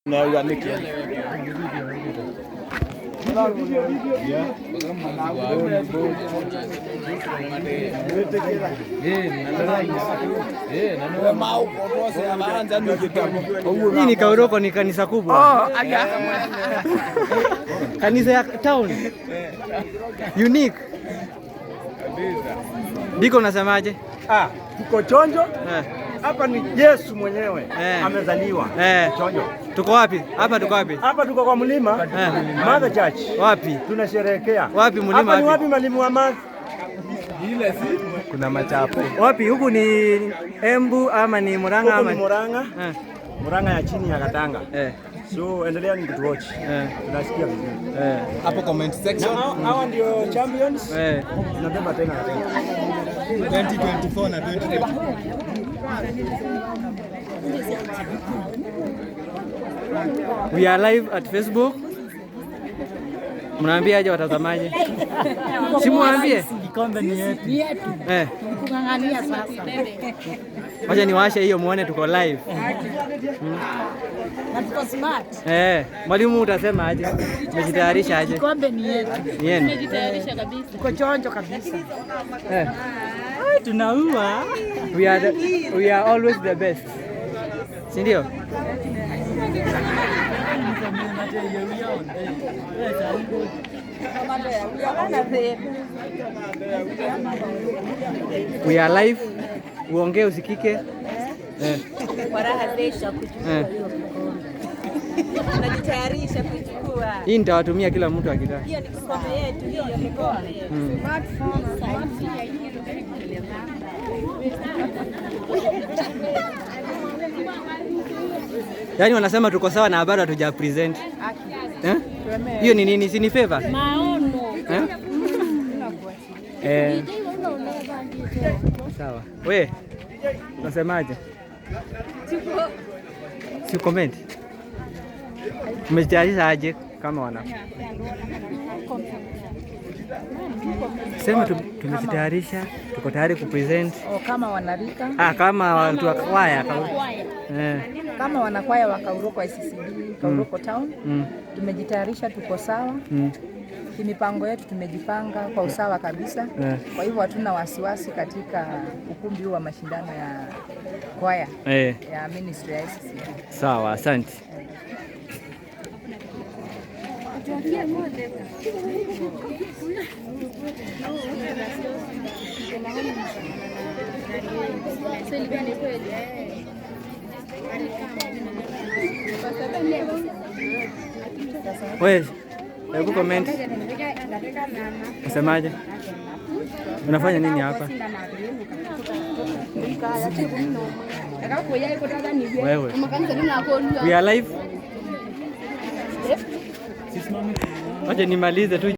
No, you are making. Hii ni Kauroko, ni kanisa kubwa. Kanisa ya town. Unique. Biko unasemaje? Tuko chonjo. Hapa ni Yesu mwenyewe amezaliwa. Chonjo. Tuko wapi? Hapa tuko wapi? Hapa tuko kwa mlima Mother Church. Wapi? Tunasherehekea. Wapi mlima wapi? Hapa ni wapi mwalimu wa math? Ile si kuna machapo. Wapi? Huku ni Embu ama ni Murang'a ama? Ni Murang'a. Murang'a ya chini ya Katanga. So endelea ni kutuwatch. Tunasikia vizuri. Hapo comment section. Hawa ndio champions. Tunabeba tena 2024 na 2025. We are live at Facebook. Mnaambia aje watazamaji? Si muambie. Kikombe ni yetu. Tukung'ang'ania sasa. Wacha niwashe hiyo muone tuko live. Na tuko smart. Mwalimu utasema aje? Umejitayarisha aje? Kikombe ni yetu. Tumejitayarisha kabisa. Tuko chonjo kabisa. Tunaua. We are always the best. Si ndio? We are live. Uongee usikike. Kwa raha zetu kuchukua hiyo kikombe. Tunajitayarisha kuchukua. Hii nitawatumia kila mtu akitaka. Hiyo ni kikombe yetu, hiyo kikombe. Yaani wanasema tuko sawa na bado hatuja present. Hiyo ni nini? Si ni favor? Maono. Sawa. We, unasemaje? Si comment. Umejitayarisha aje kama wana? Sema tumejitayarisha, tuko tayari kupresent. Kama wanarika. Kama watu wa kwaya. Kama wanakwaya wa Kauroko ICCD, Kauroko Town. Tumejitayarisha, tuko sawa. Kimipango yetu tumejipanga kwa usawa kabisa. Kwa hivyo hatuna wasiwasi katika ukumbi huu wa mashindano ya kwaya ya ministry ya ICCD. Sawa, asante. Wewe, hebu comment. Unasemaje? Unafanya nini hapa? Wewe. We are live. Wacha nimalize tu.